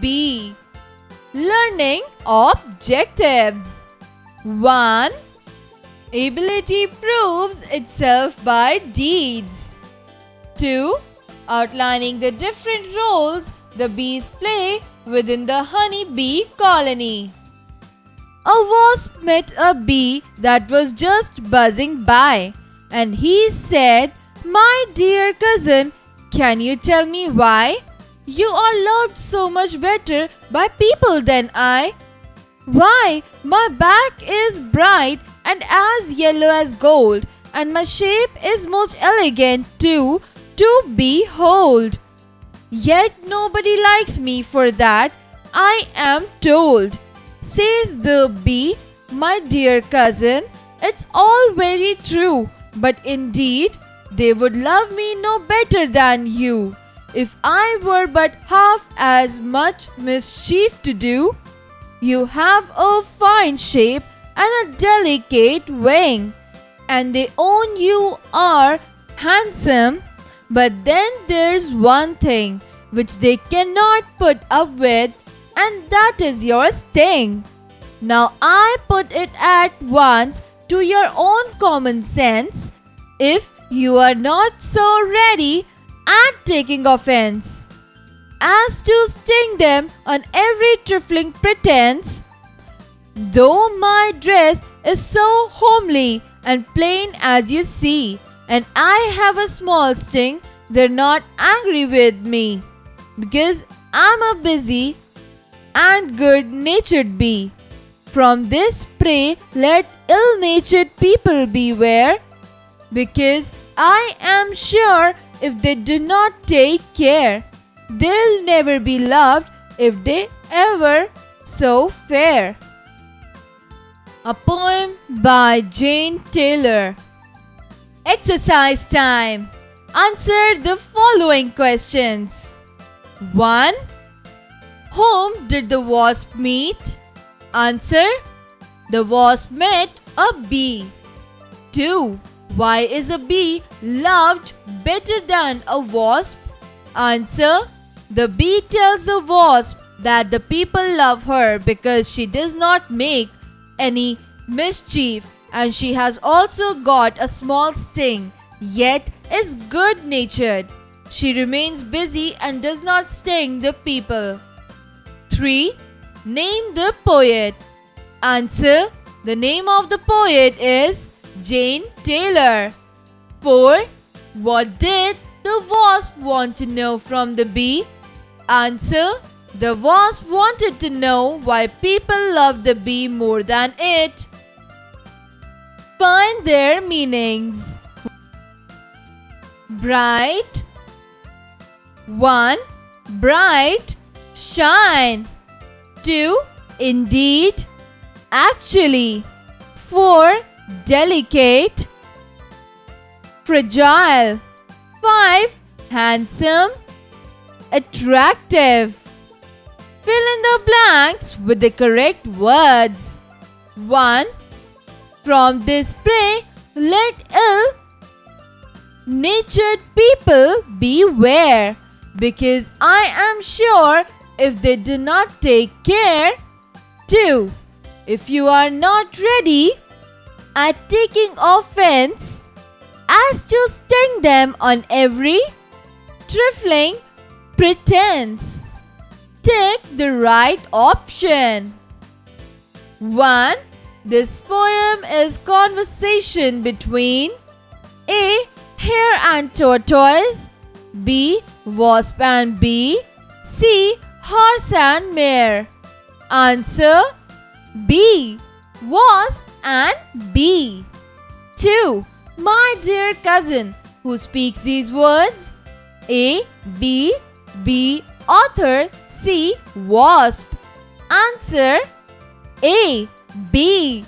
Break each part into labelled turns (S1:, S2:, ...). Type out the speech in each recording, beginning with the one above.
S1: B. Learning objectives. 1. Ability proves itself by deeds. 2. Outlining the different roles the bees play within the honey bee colony. A wasp met a bee that was just buzzing by, and he said, "My dear cousin, can you tell me why? You are loved so much better by people than I. Why, my back is bright and as yellow as gold, and my shape is most elegant too, to behold. Yet nobody likes me for that, I am told." Says the bee, "My dear cousin, it's all very true, but indeed they would love me no better than you, if I were but half as much mischief to do. You have a fine shape and a delicate wing, and they own you are handsome, but then there's one thing which they cannot put up with, and that is your sting. Now I put it at once to your own common sense, if you are not so ready at taking offense as to sting them on every trifling pretense. Though my dress is so homely and plain as you see, and I have a small sting, they're not angry with me, because I'm a busy and good-natured bee. From this prey let ill-natured people beware, because I am sure if they do not take care, they'll never be loved if they ever so fair. A poem by Jane Taylor. Exercise time. Answer the following questions. 1. Whom did the wasp meet? Answer. The wasp met a bee. 2. Why is a bee loved better than a wasp? Answer. The bee tells the wasp that the people love her because she does not make any mischief, and she has also got a small sting, yet is good-natured. She remains busy and does not sting the people. 3. Name the poet. Answer. The name of the poet is Jane Taylor. 4. What did the wasp want to know from the bee? Answer. The wasp wanted to know why people love the bee more than it. Find their meanings. Bright. 1. Bright, shine. 2. Indeed, actually. 4. Delicate, fragile. 5. Handsome, attractive. Fill in the blanks with the correct words. 1. From this prey let ill-natured people beware, because I am sure if they do not take care. 2. If you are not ready at taking offense as to sting them on every trifling pretense, take the right option. 1. This poem is conversation between A. Hare and tortoise, B. Wasp and bee, C. Horse and mare. Answer. B. Wasp and bee. 2. My dear cousin, who speaks these words? A. B. B. Author. C. Wasp. Answer. A. B.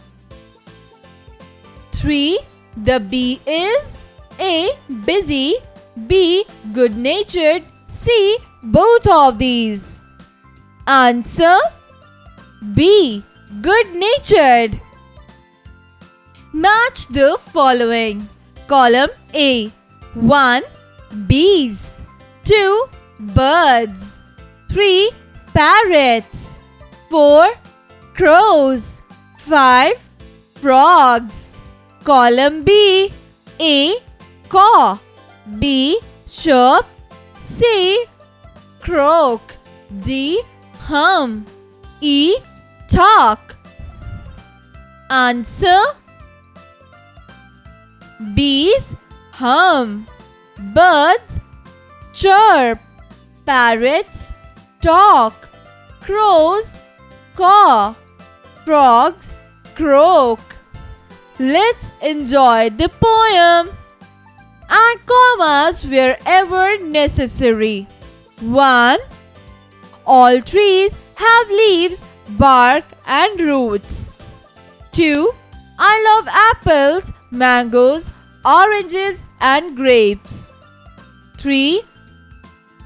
S1: 3. The bee is A. Busy, B. Good-natured, C. Both of these. Answer. B. Good-natured. Match the following. Column A. 1. Bees. 2. Birds. 3. parrots. 4. Crows. 5. Frogs. Column B. A. Caw. B. Chirp. C. Croak. D. Hum. E. Talk. Answer: bees hum, birds chirp, parrots talk, crows caw, frogs croak. Let's enjoy the poem. Add commas wherever necessary. 1. All trees have leaves, bark and roots. 2. I love apples, mangoes, oranges and grapes. 3.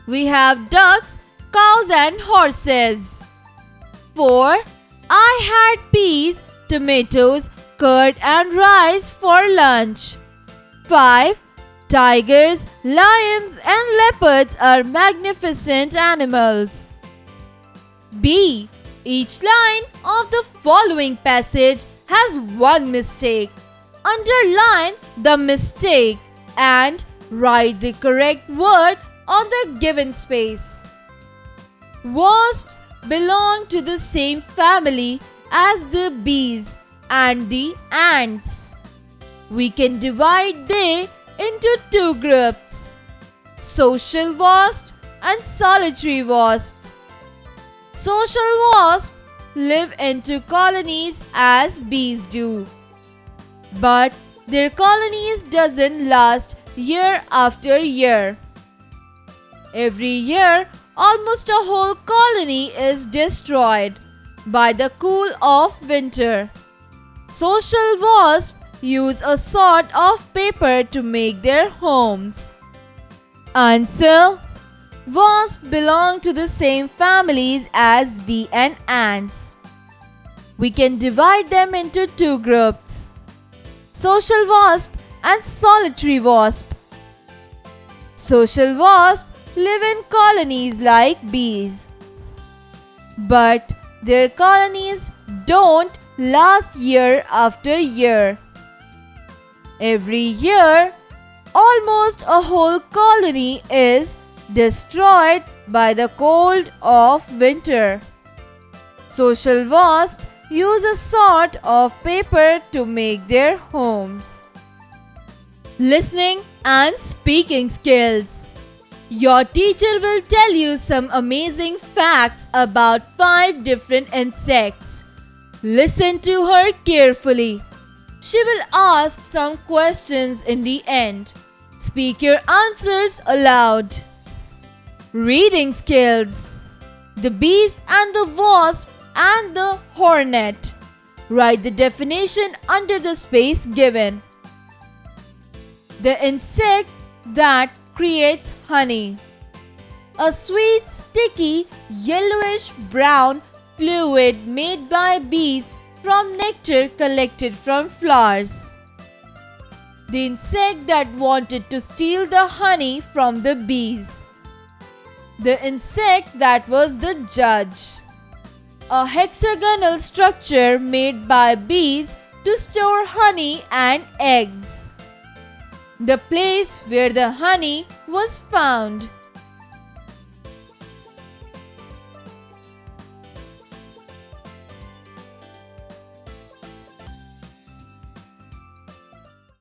S1: We have ducks, cows and horses. 4. I had peas, tomatoes, curd and rice for lunch. 5. Tigers, lions and leopards are magnificent animals. B. Each line of the following passage has one mistake. Underline the mistake and write the correct word on the given space. Wasps belong to the same family as the bees and the ants. We can divide they into two groups: social wasps and solitary wasps. Social wasps live into colonies as bees do. But their colonies doesn't last year after year. Every year, almost a whole colony is destroyed by the cool of winter. Social wasps use a sort of paper to make their homes. Answer: wasps belong to the same families as bee and ants. We can divide them into two groups: social wasp and solitary wasp. Social wasps live in colonies like bees, but their colonies don't last year after year. Every year, almost a whole colony is destroyed by the cold of winter. Social wasps use a sort of paper to make their homes. Listening and speaking skills. Your teacher will tell you some amazing facts about 5 different insects. Listen to her carefully. She will ask some questions in the end. Speak your answers aloud. Reading skills. The bees and the wasp and the hornet. Write the definition under the space given. The insect that creates honey. A sweet, sticky, yellowish brown fluid made by bees from nectar collected from flowers. The insect that wanted to steal the honey from the bees. The insect that was the judge. A hexagonal structure made by bees to store honey and eggs. The place where the honey was found.